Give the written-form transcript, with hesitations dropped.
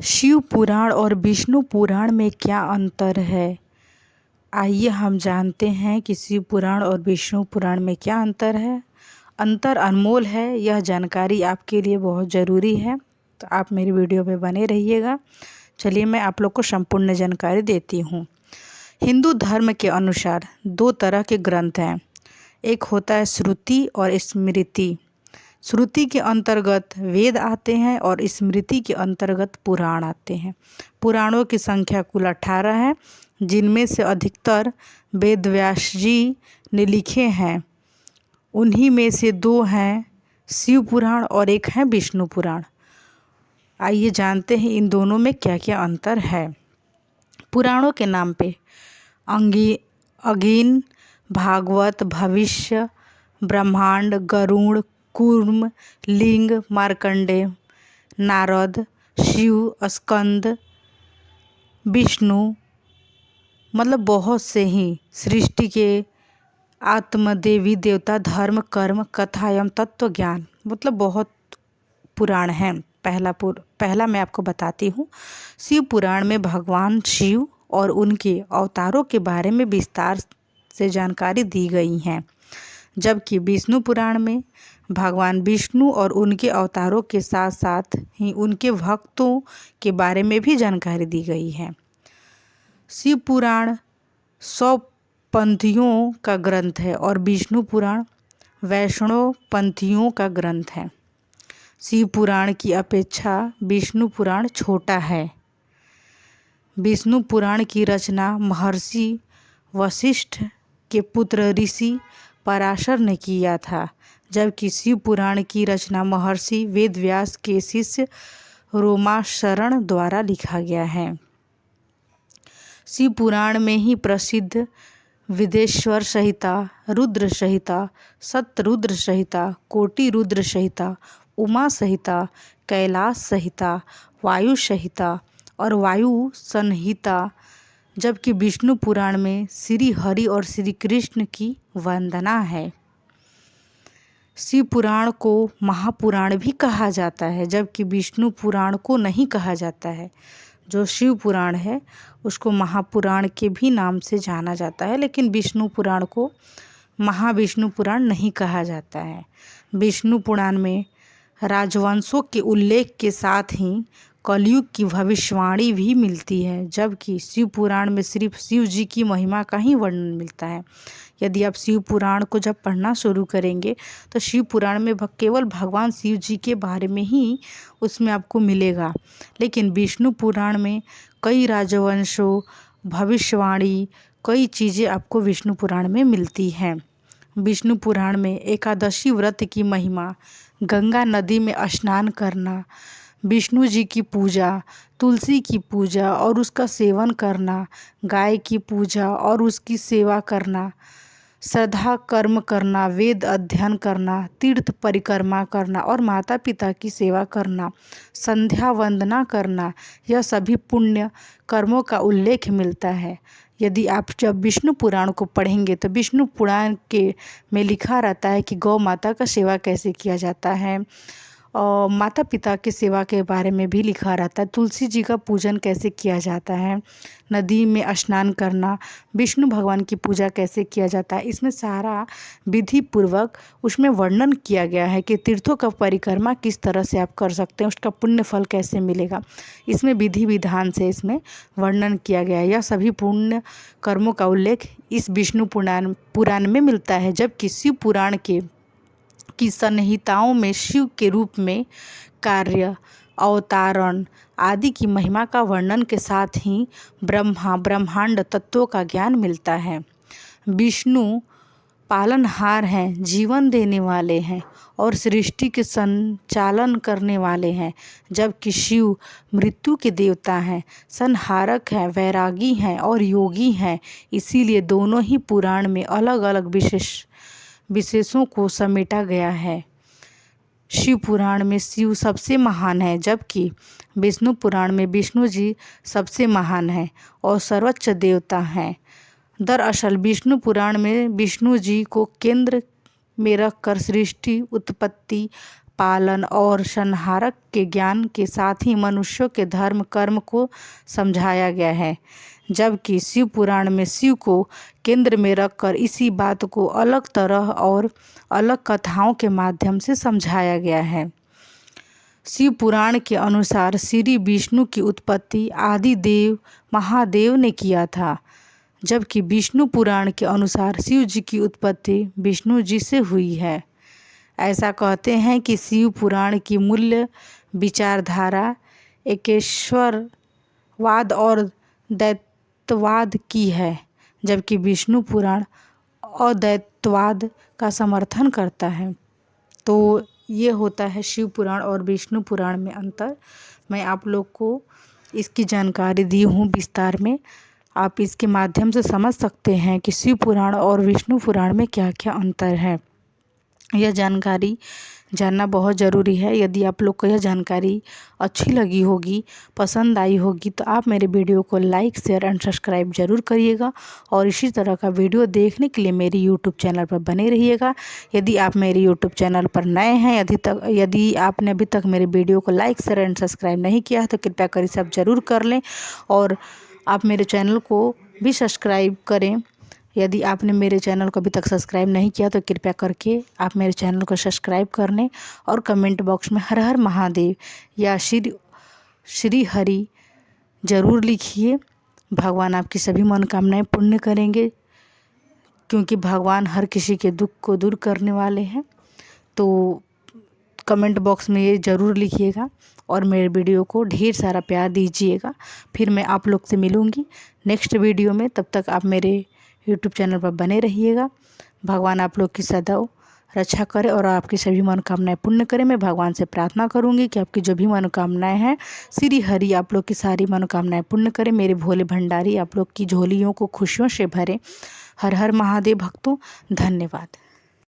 शिव पुराण और विष्णु पुराण में क्या अंतर है? आइए हम जानते हैं कि शिव पुराण और विष्णु पुराण में क्या अंतर है। अंतर अनमोल है, यह जानकारी आपके लिए बहुत ज़रूरी है, तो आप मेरी वीडियो पे बने रहिएगा। चलिए मैं आप लोग को संपूर्ण जानकारी देती हूँ। हिंदू धर्म के अनुसार दो तरह के ग्रंथ हैं, एक होता है श्रुति और स्मृति। श्रुति के अंतर्गत वेद आते हैं और स्मृति के अंतर्गत पुराण आते हैं। पुराणों की संख्या कुल 18 है, जिनमें से अधिकतर वेद व्यास जी ने लिखे हैं। उन्हीं में से दो हैं शिव पुराण और एक है विष्णु पुराण। आइए जानते हैं इन दोनों में क्या क्या अंतर है। पुराणों के नाम पे अग्नि, भागवत, भविष्य, ब्रह्मांड, गरुड़, कूर्म, लिंग, मार्कंडेय, नारद, शिव, स्कंद, विष्णु, मतलब बहुत से ही सृष्टि के आत्म, देवी देवता, धर्म, कर्म, कथा एवं तत्व ज्ञान, मतलब बहुत पुराण हैं। पहला मैं आपको बताती हूँ। शिव पुराण में भगवान शिव और उनके अवतारों के बारे में विस्तार से जानकारी दी गई है, जबकि विष्णु पुराण में भगवान विष्णु और उनके अवतारों के साथ साथ ही उनके भक्तों के बारे में भी जानकारी दी गई है। शिव पुराण 100 पंथियों का ग्रंथ है और विष्णु पुराण वैष्णव पंथियों का ग्रंथ है। शिव पुराण की अपेक्षा विष्णु पुराण छोटा है। विष्णु पुराण की रचना महर्षि वशिष्ठ के पुत्र ऋषि पराशर ने किया था, जबकि शिव पुराण की रचना महर्षि वेदव्यास के शिष्य रोमाशरण द्वारा लिखा गया है। शिव पुराण में ही प्रसिद्ध विदेश्वर संहिता, रुद्र संहिता, सतरुद्र संहिता, कोटि रुद्र संहिता, उमा संहिता, कैलाश संहिता, वायु संहिता और वायु संहिता, जबकि विष्णु पुराण में श्री हरि और श्री कृष्ण की वंदना है। शिव पुराण को महापुराण भी कहा जाता है, जबकि विष्णु पुराण को नहीं कहा जाता है। जो शिव पुराण है उसको महापुराण के भी नाम से जाना जाता है, लेकिन विष्णु पुराण को महाविष्णु पुराण नहीं कहा जाता है। विष्णु पुराण में राजवंशों के उल्लेख के साथ ही कलयुग की भविष्यवाणी भी मिलती है, जबकि शिव पुराण में सिर्फ शिव जी की महिमा का ही वर्णन मिलता है। यदि आप शिव पुराण को जब पढ़ना शुरू करेंगे तो शिव पुराण में केवल भगवान शिव जी के बारे में ही उसमें आपको मिलेगा, लेकिन विष्णु पुराण में कई राजवंशों, भविष्यवाणी, कई चीज़ें आपको विष्णु पुराण में मिलती हैं। विष्णु पुराण में एकादशी व्रत की महिमा, गंगा नदी में स्नान करना, विष्णु जी की पूजा, तुलसी की पूजा और उसका सेवन करना, गाय की पूजा और उसकी सेवा करना, श्रद्धा कर्म करना, वेद अध्ययन करना, तीर्थ परिक्रमा करना और माता पिता की सेवा करना, संध्या वंदना करना, यह सभी पुण्य कर्मों का उल्लेख मिलता है। यदि आप जब विष्णु पुराण को पढ़ेंगे तो विष्णु पुराण के में लिखा रहता है कि गौ माता का सेवा कैसे किया जाता है, और माता पिता की सेवा के बारे में भी लिखा रहता है, तुलसी जी का पूजन कैसे किया जाता है, नदी में स्नान करना, विष्णु भगवान की पूजा कैसे किया जाता है। इसमें सारा विधि पूर्वक उसमें वर्णन किया गया है कि तीर्थों का परिक्रमा किस तरह से आप कर सकते हैं, उसका पुण्य फल कैसे मिलेगा। इसमें विधि विधान से इसमें वर्णन किया गया है। यह सभी पुण्य कर्मों का उल्लेख इस विष्णु पुराण में मिलता है, जबकि शिव पुराण की संहिताओं में शिव के रूप में कार्य, अवतारण आदि की महिमा का वर्णन के साथ ही ब्रह्मांड तत्वों का ज्ञान मिलता है। विष्णु पालनहार हैं, जीवन देने वाले हैं और सृष्टि के संचालन करने वाले हैं, जबकि शिव मृत्यु के देवता हैं, संहारक हैं, वैरागी हैं और योगी हैं। इसीलिए दोनों ही पुराण में अलग अलग विशेषों को समेटा गया है। शिव पुराण में शिव सबसे महान है, जबकि विष्णु पुराण में विष्णु जी सबसे महान हैं और सर्वोच्च देवता हैं। दरअसल विष्णु पुराण में विष्णु जी को केंद्र में रखकर सृष्टि, उत्पत्ति, पालन और संहारक के ज्ञान के साथ ही मनुष्यों के धर्म कर्म को समझाया गया है, जबकि शिव पुराण में शिव को केंद्र में रखकर इसी बात को अलग तरह और अलग कथाओं के माध्यम से समझाया गया है। शिव पुराण के अनुसार श्री विष्णु की उत्पत्ति आदि देव महादेव ने किया था, जबकि विष्णु पुराण के अनुसार शिव जी की उत्पत्ति विष्णु जी से हुई है। ऐसा कहते हैं कि शिव पुराण की मूल्य विचारधारा एकेश्वरवाद और दैत्यवाद की है, जबकि विष्णु पुराण अद्वैतवाद का समर्थन करता है। तो ये होता है शिव पुराण और विष्णु पुराण में अंतर। मैं आप लोग को इसकी जानकारी दी हूँ विस्तार में। आप इसके माध्यम से समझ सकते हैं कि शिव पुराण और विष्णु पुराण में क्या क्या अंतर है। यह जानकारी जानना बहुत ज़रूरी है। यदि आप लोग को यह जानकारी अच्छी लगी होगी, पसंद आई होगी, तो आप मेरे वीडियो को लाइक शेयर एंड सब्सक्राइब ज़रूर करिएगा और इसी तरह का वीडियो देखने के लिए मेरी यूट्यूब चैनल पर बने रहिएगा। यदि आप मेरे यूट्यूब चैनल पर नए हैं, यदि आपने अभी तक मेरे वीडियो को लाइक शेयर एंड सब्सक्राइब नहीं किया है तो कृपया कर सब ज़रूर कर लें और आप मेरे चैनल को भी सब्सक्राइब करें। यदि आपने मेरे चैनल को अभी तक सब्सक्राइब नहीं किया तो कृपया करके आप मेरे चैनल को सब्सक्राइब कर लें और कमेंट बॉक्स में हर हर महादेव या श्री हरि ज़रूर लिखिए। भगवान आपकी सभी मनोकामनाएं पूर्ण करेंगे, क्योंकि भगवान हर किसी के दुख को दूर करने वाले हैं। तो कमेंट बॉक्स में ये ज़रूर लिखिएगा और मेरे वीडियो को ढेर सारा प्यार दीजिएगा। फिर मैं आप लोग से मिलूँगी नेक्स्ट वीडियो में। तब तक आप मेरे यूट्यूब चैनल पर बने रहिएगा। भगवान आप लोग की सदैव रक्षा करे और आपकी सभी मनोकामनाएं पूर्ण करें। मैं भगवान से प्रार्थना करूंगी कि आपकी जो भी मनोकामनाएं हैं श्री हरि आप लोग की सारी मनोकामनाएं पूर्ण करें। मेरे भोले भंडारी आप लोग की झोलियों को खुशियों से भरे। हर हर महादेव भक्तों, धन्यवाद।